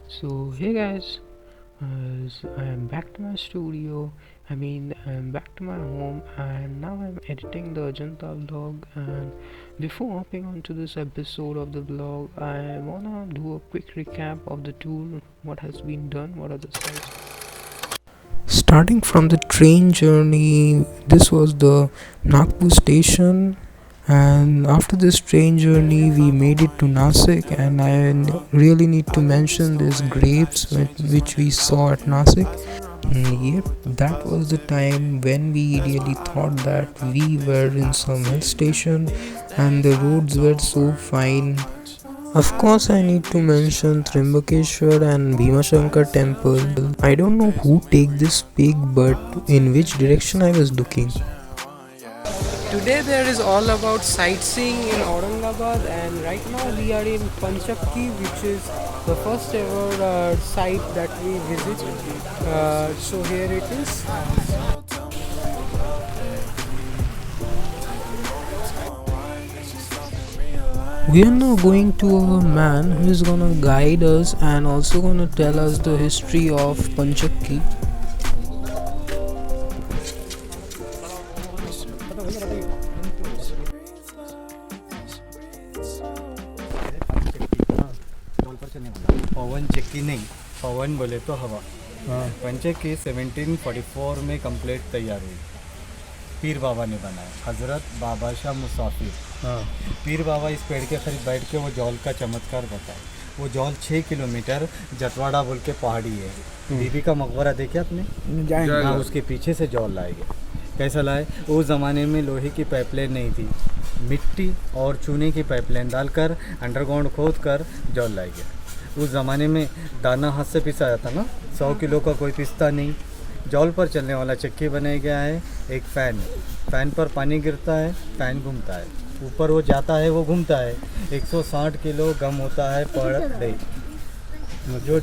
So, hey guys, I am back to my studio. I'm back to my home, and now I'm editing the Ajanta vlog. And before hopping onto this episode of the vlog, I wanna do a quick recap of the tour, what has been done, what are the sites. Starting from the train journey, this was the Nagpur station, and after this train journey we made it to Nasik, and really need to mention these grapes which we saw at Nasik. Yep, that was the time when we really thought that we were in some hill station and the roads were so fine. Of course, I need to mention Trimbakeshwar and Bhimashankar temple. I don't know who take this pic, but in which direction I was looking. Today there is all about sightseeing in Aurangabad, and right now we are in Panchakki, which is the first ever site that we visit. So here it is. We are now going to a man who is gonna guide us and also gonna tell us the history of Panchakki. पवन चक्की नहीं, पवन बोले तो हवा। पंचक्की 1744 में complete तैयार हुई। पीर बाबा ने बनाया, हजरत बाबा शाह मुसाफिर। पीर बाबा इस पेड़ के करीब बैठ के वो जौल का चमत्कार बताए। वो जौल 6 किलोमीटर जटवाड़ा बोल के पहाड़ी है। बीबी का मकबरा देखे आपने? हाँ, उसके पीछे से जौल लाए गए। कैसा लाए? उस ज़माने में लोहे की पाइपलाइन नहीं थी, मिट्टी और चूने की पाइपलाइन डालकर अंडरग्राउंड खोद कर जौल लाए गए। उस ज़माने में दाना हाथ से पिसा जाता ना, 100 किलो का कोई पिसता नहीं। जौल पर चलने वाला चक्की बनाया गया है। एक फ़ैन है, फ़ैन पर पानी गिरता है, फ़ैन घूमता है, ऊपर वो जाता है, वो घूमता है। 160 किलो गम होता है पर डे। जो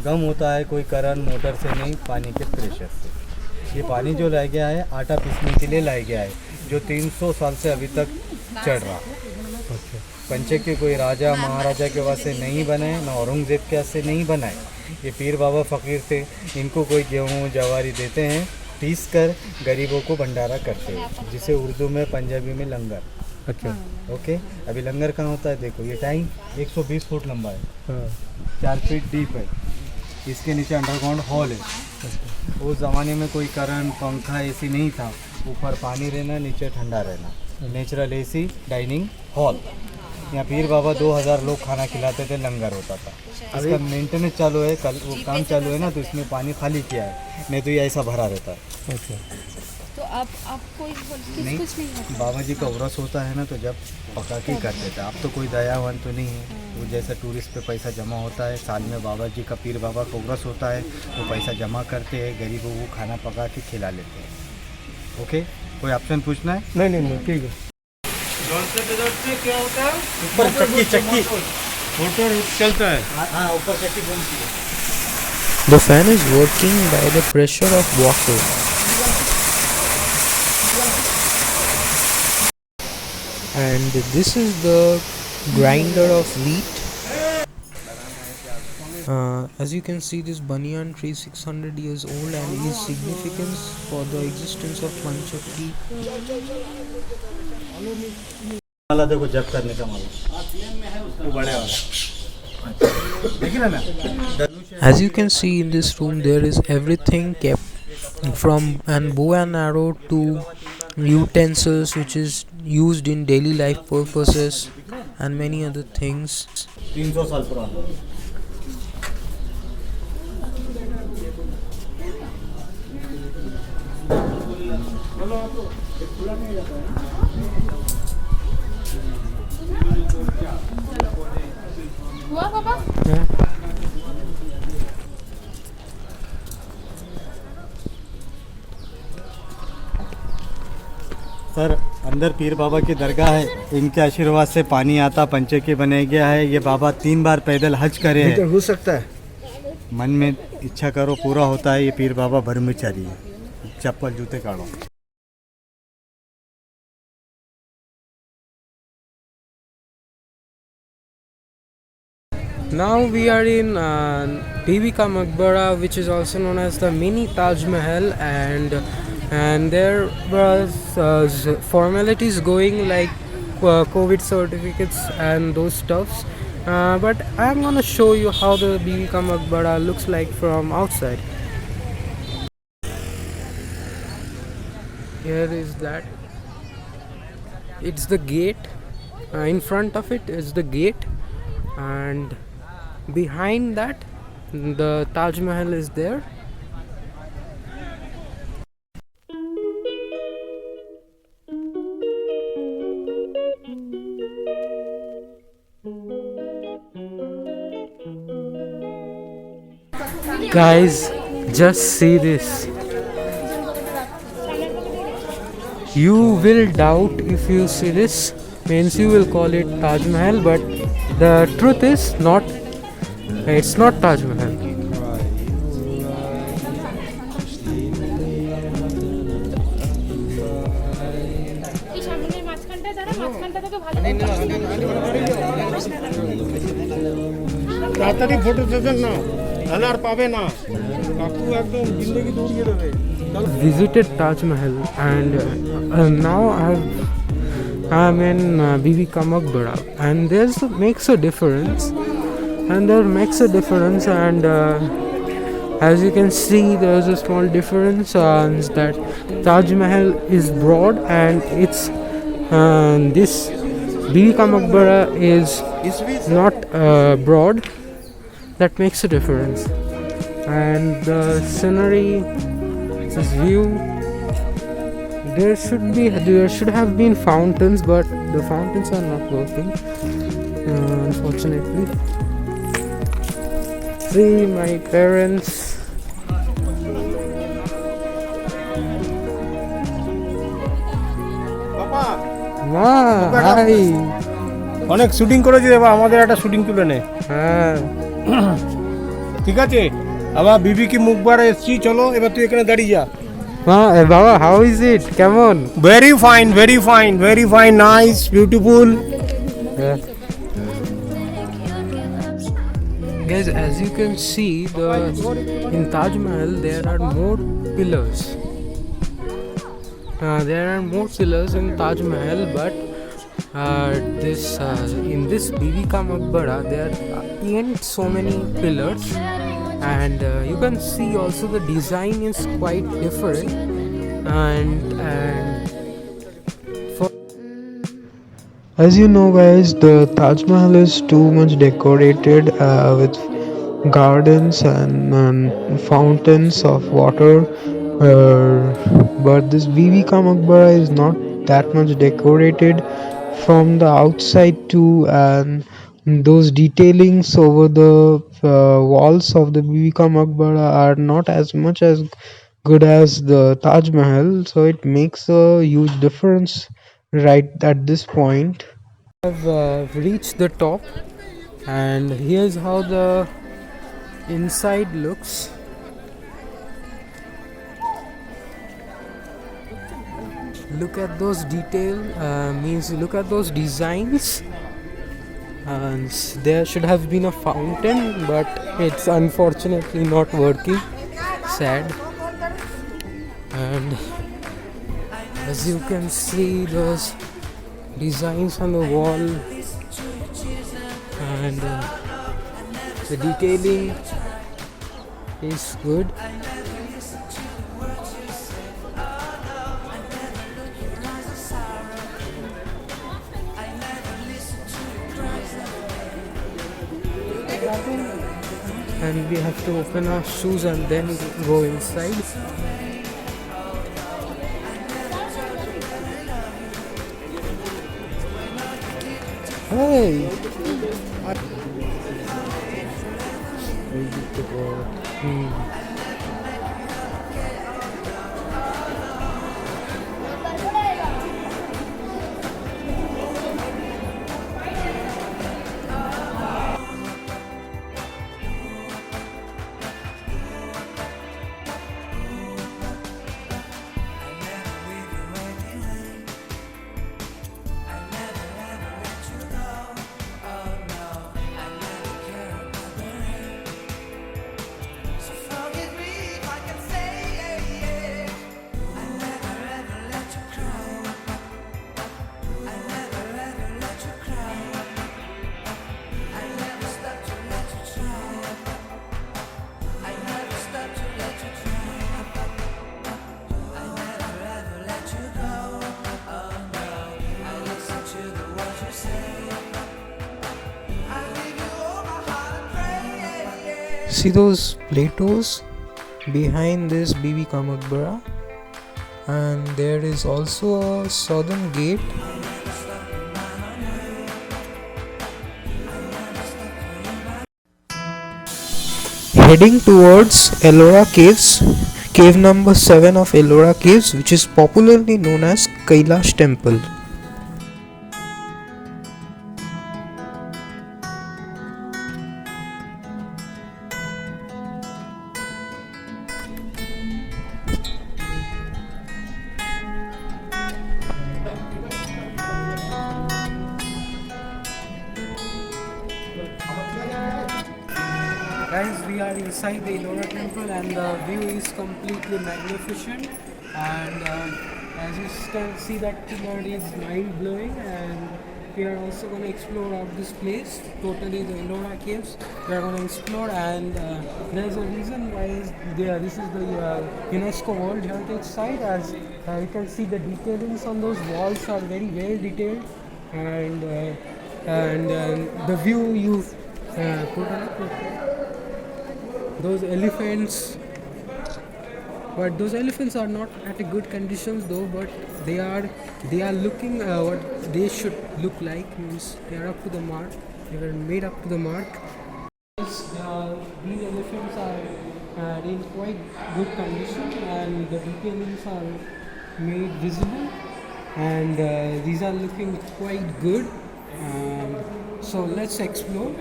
गम होता है कोई करंट मोटर से नहीं, पानी के प्रेशर से। ये पानी जो लाया गया है आटा पीसने के लिए लाया गया है, जो 300 साल से अभी तक चढ़ रहा। पंचक्की कोई राजा महाराजा के वास्ते नहीं बनाए, ना औरंगजेब के वास्ते नहीं बनाए। ये पीर बाबा फ़कीर थे, इनको कोई गेहूँ जवारी देते हैं, पीस कर गरीबों को भंडारा करते हैं, जिसे उर्दू में पंजाबी में लंगर। अच्छा। ओके, अभी लंगर कहाँ होता है? देखो ये टैंक 120 फुट लंबा है, 4 फीट डीप है। इसके नीचे अंडरग्राउंड हॉल है। उस ज़माने में कोई करंट पंखा एसी नहीं था, ऊपर पानी रहना, नीचे ठंडा रहना। Natural AC dining hall. यहाँ पीर बाबा 2000 लोग खाना खिलाते थे, लंगर होता था। इसका मेंटेनेंस चालू है, कल वो काम चालू है ना, तो इसमें पानी खाली किया है, नहीं तो ये ऐसा भरा रहता है। अच्छा। तो आप कोई नहीं, कुछ नहीं होता? बाबा जी का उरस होता है ना, तो जब पका के कर देता। अब तो कोई दयावान तो नहीं है, वो जैसा टूरिस्ट पे पैसा जमा होता है, साल में बाबा जी का पीर बाबा का उरस होता है, वो पैसा जमा करते हैं, गरीबों को खाना पका के खिला लेते हैं। ओके, कोई ऑप्शन पूछना है? नहीं नहीं नहीं, ठीक है। क्या होता है? ऊपर चक्की चक्की मोटर चलता है। हाँ, ऊपर चक्की घूमती है। The fan is working by the pressure of water, and this is the grinder of wheat. As you can see, this banyan tree is 600 years old and is significance for the existence of Panchakki. माला देखो, जब करने का माला वो बड़े वाला देखिए ना ma'am. As you can see in this room, there is everything kept from an bow and arrow to utensils which is used in daily life purposes and many other things. 300 साल पुराना। हुआ पापा? सर, अंदर पीर बाबा की दरगाह है, इनके आशीर्वाद से पानी आता, पंचक्की बनाया गया है। ये बाबा 3 बार पैदल हज करे हैं। हो सकता है। मन में इच्छा करो पूरा होता है। ये पीर बाबा ब्रह्मचारी है। चप्पल जूते काढ़ो। Now we are in Bibi Ka Maqbara, which is also known as the mini Taj Mahal, and there was formalities going like COVID certificates and those stuffs. But I'm gonna show you how the Bibi Ka Maqbara looks like from outside. Here is that. It's the gate. In front of it is the gate, and behind that the Taj Mahal is there. Guys, just see this. You will doubt if you see this, means you will call it Taj Mahal, but the truth is not. It's not Taj Mahal. তাড়াতাড়ি photo দেবেন না তাহলে আর পাবে না কাকু একদম জিন্দগি দৌড়িয়ে দেবে Visited Taj Mahal, and now I'm in Bibi Ka Maqbara, and there's makes a difference, and as you can see, there's a small difference that Taj Mahal is broad, and it's this Bibi Ka Maqbara is not broad. That makes a difference, and the scenery, this view. There should have been fountains, but the fountains are not working, unfortunately. See my parents. বাবা Ma, hi. অনেক shooting করেছি দেবা আমাদের একটা shooting তুলে নে হ্যাঁ, ঠিক আছে আবার বিবি কি মুখবারে এসছি চলো এবার তুই এখানে দাঁড়িয়ে যা বাবা, how is it? কেমন? Very fine nice beautiful Guys, as you can see, in Taj Mahal there are more pillars. There are more pillars in Taj Mahal, but in this Bibi Ka Maqbara there ain't so many pillars, and you can see also the design is quite different, and as you know, guys, the Taj Mahal is too much decorated with gardens and fountains of water, but this Bibi Ka Maqbara is not that much decorated from the outside too, and those detailings over the walls of the Bibi Ka Maqbara are not as much as good as the Taj Mahal, so it makes a huge difference right at this point. I've reached the top, and here's how the inside looks. Look at those look at those designs. And there should have been a fountain, but it's unfortunately not working. Sad. And as you can see, those designs on the wall, and the detailing is good. And we have to open our shoes and then go inside. Hey! See those plateaus behind this Bibi Ka Maqbara, and there is also a southern gate. Heading towards Ellora Caves, cave number 7 of Ellora Caves, which is popularly known as Kailash Temple. Guys, we are inside the Ellora temple and the view is completely magnificent, and as you can see, that pillar is mind blowing, and we are also going to explore out this place, totally the Ellora caves. We are going to explore, and there is a reason why this is the UNESCO World Heritage Site. As you can see, the detailings on those walls are very well detailed, and the view you put on it, those elephants, but those elephants are not at a good conditions though, but they are looking what they should look like, means they are up to the mark, they were made up to the mark. These elephants are in quite good condition, and the detailings are made visible, and these are looking quite good, so let's explore.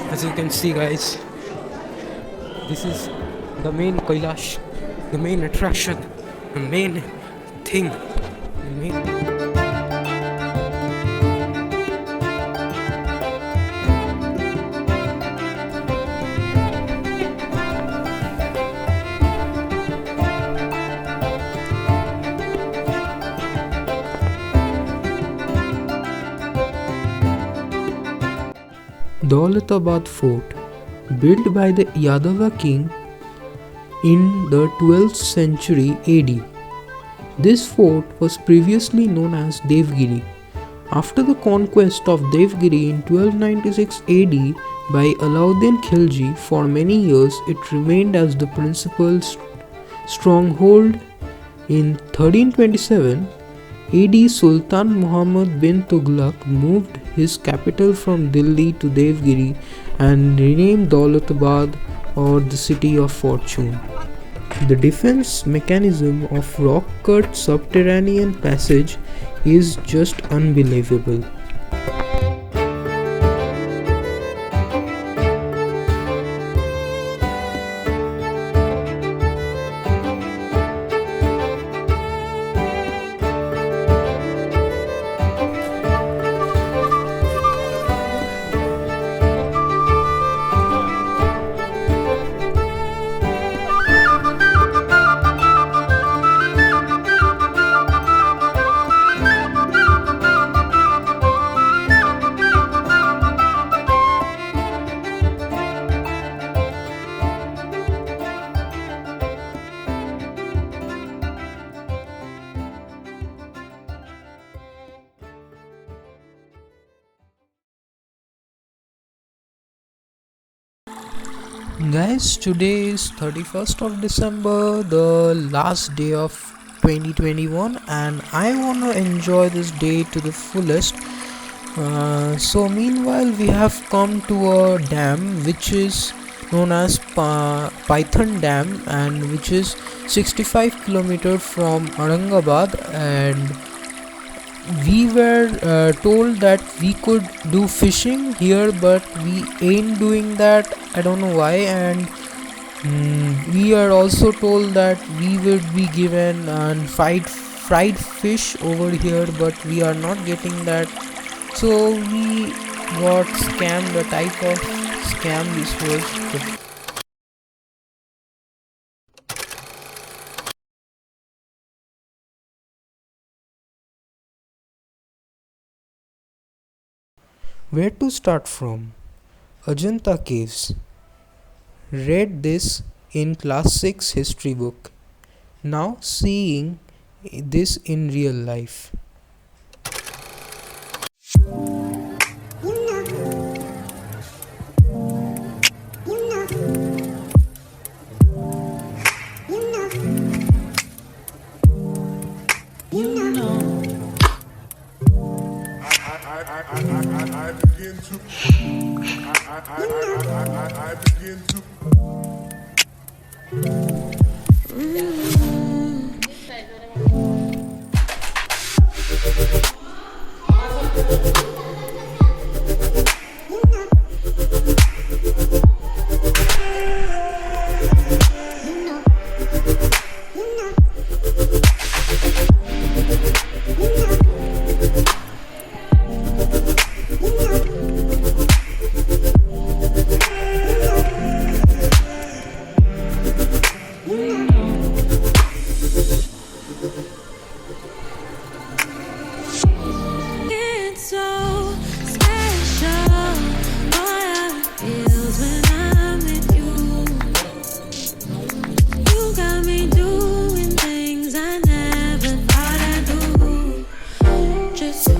As you can see, guys, this is the main Kailash, the main attraction, the main thing. Daulatabad Fort, built by the Yadava king in the 12th century AD. This fort was previously known as Devgiri. After the conquest of Devgiri in 1296 AD by Alauddin Khilji, for many years it remained as the principal stronghold. In 1327 AD, Sultan Muhammad bin Tughlaq moved his capital from Delhi to Devgiri and renamed Daulatabad, or the City of Fortune. The defense mechanism of rock-cut subterranean passage is just unbelievable. Guys, today is 31st of December, the last day of 2021, and I want to enjoy this day to the fullest. So meanwhile, we have come to a dam which is known as Python Dam, and which is 65 km from Aurangabad, and we were told that we could do fishing here, but we ain't doing that. I don't know why. And we are also told that we will be given fried fish over here, but we are not getting that. So we got scammed. The type of scam this was. Where to start from? Ajanta Caves. read this in class 6 history book. Now seeing this in real life. I begin to I begin to It's so special. Boy, how it feels when I'm with you. You got me doing things I never thought I'd do. Just so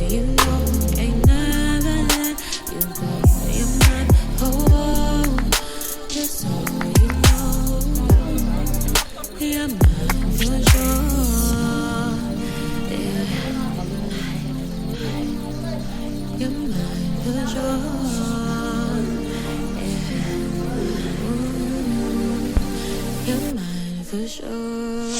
you know, ain't never let you go. You're my home. Just so you know, you're mine for sure. Yeah. You're mine for sure. Yeah. You're mine for sure.